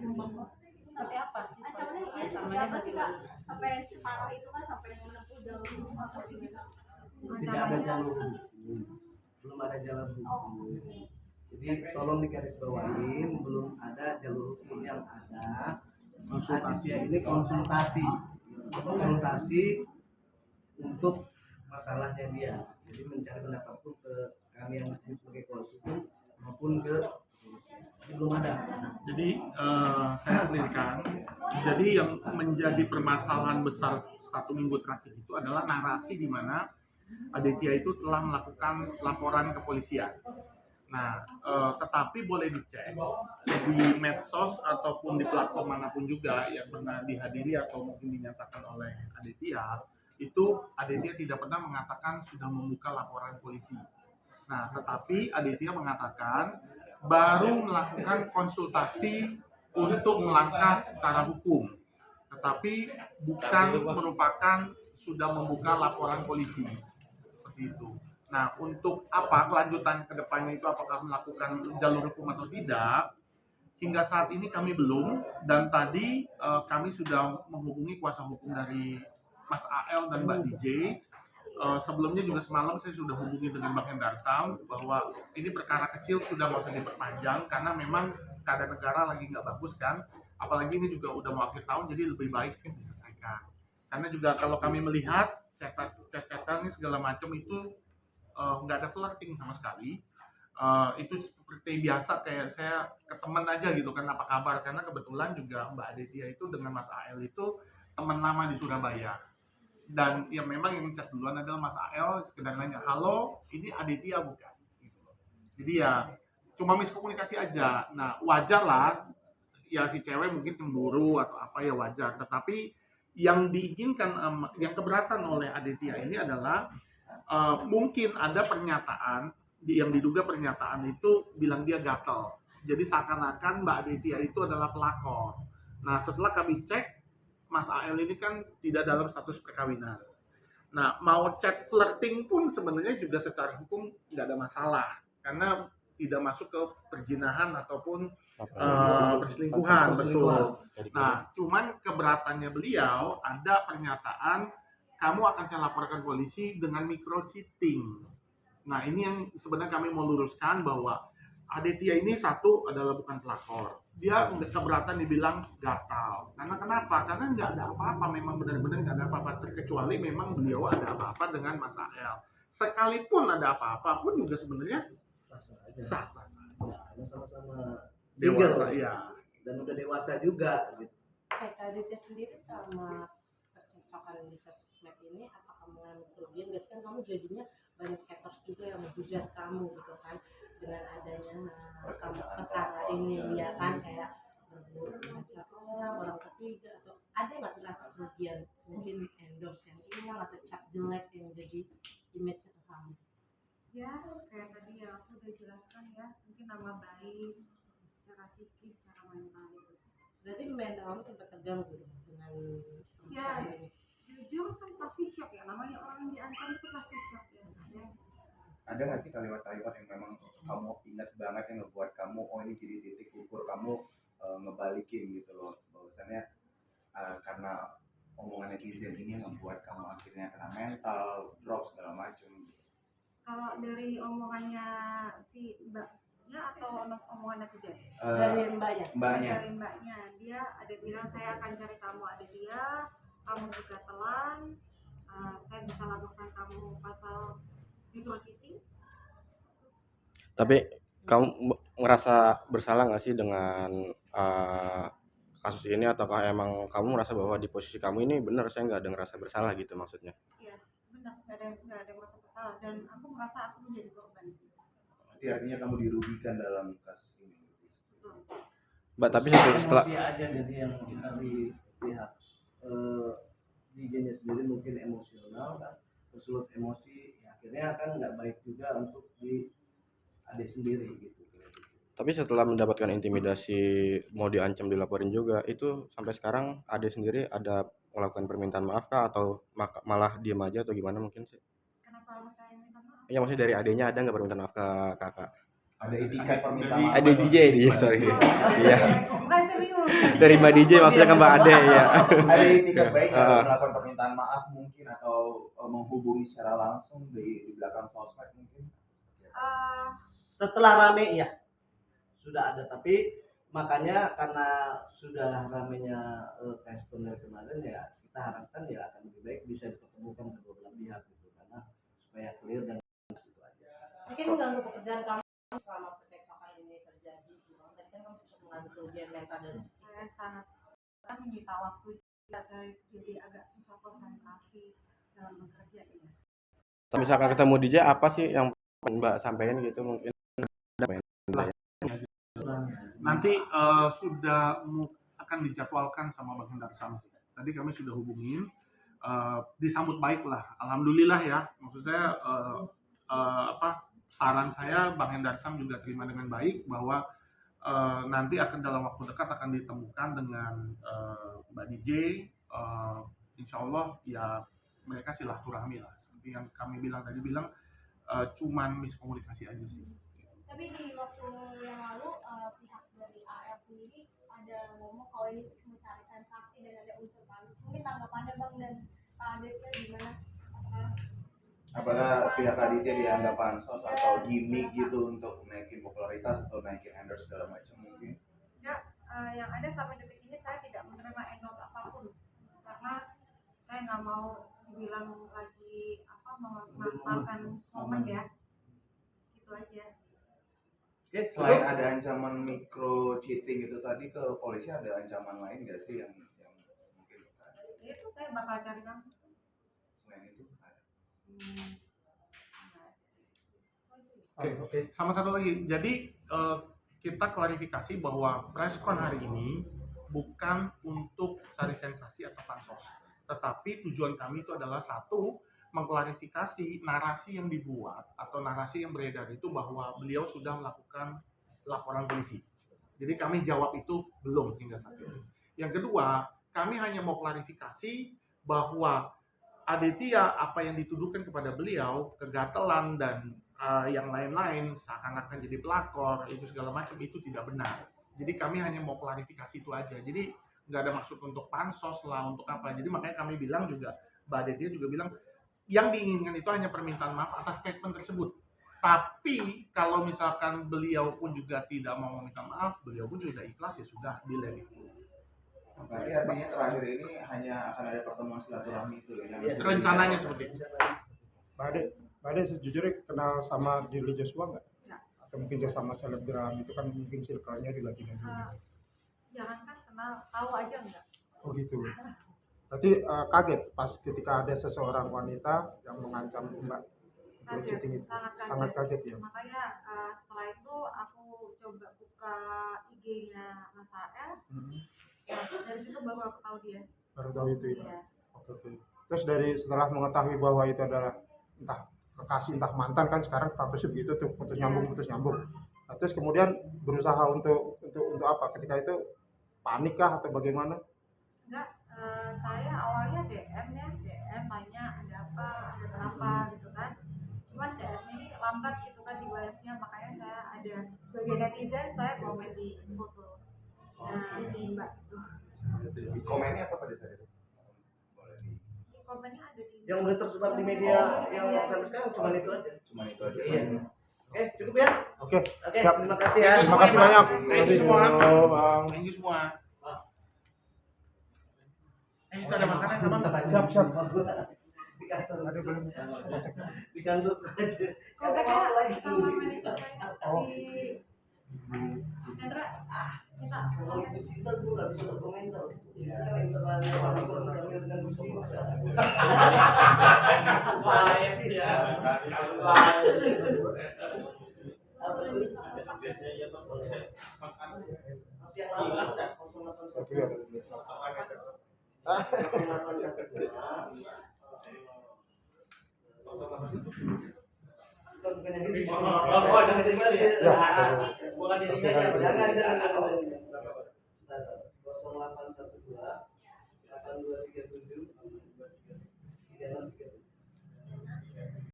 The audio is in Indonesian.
Seperti apa sih ancamannya bagaimana? Sampai separah itu kan sampai menempuh jalur hukum atau gimana? Tidak ada jalur hukum, belum ada jalur hukum. Jadi tolong digarisbawahi, belum ada jalur hukum. Yang ada Aditya ini konsultasi untuk masalahnya dia. Jadi mencari pendapat pun ke kami yang sebagai konsultan maupun ke belum ada. Jadi saya clearkan. Jadi yang menjadi permasalahan besar 1 minggu terakhir itu adalah narasi di mana Aditya itu telah melakukan laporan ke kepolisian. Nah, tetapi boleh dicek di medsos ataupun di platform manapun juga yang pernah dihadiri atau mungkin dinyatakan oleh Aditya, itu Aditya tidak pernah mengatakan sudah membuka laporan polisi. Nah, tetapi Aditya mengatakan baru melakukan konsultasi untuk melangkah secara hukum, tetapi bukan merupakan sudah membuka laporan polisi. Seperti itu. Nah, untuk apa kelanjutan ke depannya itu, apakah melakukan jalur hukum atau tidak, hingga saat ini kami belum. Dan tadi kami sudah menghubungi kuasa hukum dari Mas AL dan Mbak DJ. Sebelumnya juga semalam saya sudah hubungi dengan Bang Hendarsam bahwa ini perkara kecil, sudah mau usah diperpanjang karena memang keadaan negara lagi nggak bagus kan. Apalagi ini juga udah mau akhir tahun, jadi lebih baik diselesaikan. Karena juga kalau kami melihat chat-chatan segala macam itu nggak ada flirting sama sekali. Itu seperti biasa, kayak saya ke teman aja gitu kan, apa kabar, karena kebetulan juga Mbak Aditya itu dengan Mas AL itu teman lama di Surabaya. Dan ya memang yang chat duluan adalah Mas AL, sekedar nanya, halo ini Aditya bukan gitu. Jadi ya cuma miskomunikasi aja. Nah, wajar lah ya, si cewek mungkin cemburu atau apa, ya wajar. Tetapi yang diinginkan, yang keberatan oleh Aditya ini adalah mungkin ada pernyataan yang diduga pernyataan itu bilang dia gatel. Jadi seakan-akan Mbak Aditya itu adalah pelakor. Nah, setelah kami cek, Mas AL ini kan tidak dalam status perkawinan. Nah, mau chat flirting pun sebenarnya juga secara hukum nggak ada masalah, karena tidak masuk ke perzinahan ataupun perselingkuhan, betul. Nah, cuman keberatannya beliau ada pernyataan, kamu akan saya laporkan polisi dengan micro cheating. Nah, ini yang sebenarnya kami mau luruskan bahwa Aditya ini satu adalah bukan pelakor. Dia keberatan dibilang gatal. Karena kenapa? Karena nggak ada apa-apa, memang benar-benar nggak ada apa-apa. Terkecuali memang beliau ada apa-apa dengan Mas AL. Sekalipun ada apa-apa pun juga sebenarnya sah-sah saja. Sama-sama Dewasa, single, ya. dan udah dewasa juga gitu. Aditya sendiri sama percakapan di sosmed ini, apakah mengalami kerugian? Biasanya kan kamu jadinya banyak haters juga yang menghujat kamu gitu kan, dengan adanya kamu perkara ini, ya kan, kayak berburu orang ketiga, atau ada nggak sih rasa kerugian, mungkin endorse yang hilang atau cap jelek yang jadi image ke kamu? Ya, kayak tadi yang aku udah jelaskan ya, mungkin nama baik secara psikis, secara mental itu. Berarti mental kamu sempat terganggu dengan ya jujur kan pasti shock ya, namanya orang yang diancam itu pasti shock ya. Ada nggak sih kalimat-kalimat yang memang kamu ingat banget yang ngebuat kamu, oh ini jadi titik ukur kamu ngebalikin gitu loh, bahwasannya karena omongan netizen ini membuat kamu akhirnya kena mental, drop segala macam. Kalau dari omongannya si mbaknya atau omongan netizen? Dari mbaknya. Dari mbaknya, dia ada bilang saya akan cari kamu Aditya, kamu juga telan, saya bisa laporkan kamu pasal micro cheating. Tapi kamu ngerasa bersalah nggak sih dengan kasus ini, ataukah emang kamu merasa bahwa di posisi kamu ini benar, saya nggak ada ngerasa bersalah gitu maksudnya? Iya, benar, nggak ada merasa bersalah, dan aku merasa aku menjadi korban sih. Jadi artinya kamu dirugikan dalam kasus ini. Betul. Mbak, tapi setelah emosi aja, jadi yang kita di pihak DJ-nya sendiri mungkin emosional kan, tersulut emosi, ya akhirnya kan nggak baik juga untuk di adik sendiri gitu. Tapi setelah mendapatkan intimidasi, mau diancam dilaporin juga, itu sampai sekarang adik sendiri ada melakukan permintaan maaf kah, atau malah diem aja, atau gimana mungkin sih? Kenapa harus saya minta maaf? Ya maksudnya dari adiknya ada nggak permintaan maaf ke kakak? Ada etikat permintaan maaf. Ada DJ dia, sorry. Iya. Enggak, serius. Dari Mbak DJ maksudnya ke Mbak Ade ya. Ada itikat baik nggak Heeh. melakukan permintaan maaf mungkin atau menghubungi secara langsung di belakang sosmed mungkin? Eh, Setelah rame ya sudah ada, tapi makanya karena sudah ramenya respon dari kemarin ya kita harapkan ya akan lebih baik bisa dipertemukan kedua belah pihak gitu, karena supaya clear dan itu aja. Mungkin mengganggu pekerjaan kamu selama percekcokan ini terjadi. Tadi kan kamu sempat mengalami kerugian mental dan psikis. saya sangat menyita waktu juga, saya jadi agak susah konsentrasi dalam bekerja ya. Kalau misalkan ketemu DJ apa sih yang Mbak sampaikan gitu mungkin? Nanti akan dijadwalkan sama Bang Hendar Sam. Tadi kami sudah hubungin, disambut baik lah, alhamdulillah ya. Maksud saya saran saya Bang Hendar Sam juga terima dengan baik bahwa nanti akan dalam waktu dekat akan ditemukan dengan Mbak DJ. Insya Allah ya mereka silaturahmi lah. Seperti yang kami tadi bilang cuman miskomunikasi aja sih. Tapi di waktu yang lalu pihak dari AR sendiri ada ngomong kalau ini cuma cari sensasi dan ada unsur panis. Mungkin tanggapannya Bang dan Pak Aditya gimana? Apakah pihak Aditya dianggap pansos atau gimmick gitu untuk naikin popularitas atau naikin endorse segala macam mungkin? Ya, yang ada sampai detik ini saya tidak menerima endorse apapun karena saya nggak mau dibilang lagi memanfaatkan momen ya, itu aja. Selain ada ancaman micro cheating itu tadi, ke polisi ada ancaman lain nggak sih yang mungkin Itu saya bakal cari tahu. selain itu ada? Oke. Sama satu lagi, jadi kita klarifikasi bahwa preskon hari ini bukan untuk cari sensasi atau pansos, tetapi tujuan kami itu adalah satu, mengklarifikasi narasi yang dibuat atau narasi yang beredar itu bahwa beliau sudah melakukan laporan polisi. Jadi kami jawab itu belum hingga saat ini. Yang kedua, kami hanya mau klarifikasi bahwa Aditya apa yang dituduhkan kepada beliau, kegatelan dan yang lain-lain seakan-akan jadi pelakor itu segala macam itu tidak benar. Jadi kami hanya mau klarifikasi itu aja. Jadi nggak ada maksud untuk pansos lah, untuk apa. Jadi makanya kami bilang juga, Mbak Aditya juga bilang yang diinginkan itu hanya permintaan maaf atas statement tersebut. Tapi kalau misalkan beliau pun juga tidak mau meminta maaf, beliau pun sudah ikhlas ya sudah delay itu. Berarti artinya terakhir ini hanya akan ada pertemuan silaturahmi itu ya? Rencananya seperti itu. Mbak Ade sejujurnya kenal sama Diri Joshua nggak? Ya. Atau mungkin sama selebgram itu kan mungkin circle-nya juga tidak dulu. Jangankan kenal, tahu aja enggak. Oh gitu. Berarti kaget pas ketika ada seseorang wanita yang mengancam Mbak untuk Kaget, cheating itu. sangat kaget ya. Makanya setelah itu aku coba buka IG-nya Mas AL. Nah, dari situ baru aku tahu dia. Baru tahu itu ya. Iya. Oke. Terus setelah mengetahui bahwa itu adalah entah kekasih entah mantan, kan sekarang statusnya begitu tuh, putus nyambung. Nah, terus kemudian berusaha untuk apa? Ketika itu panik kah atau bagaimana? Enggak, saya awalnya DM nanya ada apa, ada kenapa gitu kan. Cuman DM ini lambat gitu kan dibalasnya, makanya saya ada sebagai netizen saya komen di foto si Mbak itu. Komennya apa pada saat itu? Boleh di Di komennya ada di Yang udah tersebar di media yang sampai sekarang cuma itu aja. cuman itu aja. Iya. Oke, cukup ya. Oke. Oke, Siap. terima kasih ya. Terima kasih banyak. Thank you semua. Bang. Thank you semua. Itu ada makanan apa? Siap. Di kantor. Ada belum? Di kantor aja. kontaknya sama manajer saya di Hendra. Kita Kalau itu cinta gue gak bisa berkomentar. Itu kan internalnya kami dengan cinta. Lain ya. Apa tuh? Masih yang lama kan? 08. Oke, ada. Bukan yang gitu. Oh, jangan jadi kali ya. Ya. Bukan jadi kali. Jangan.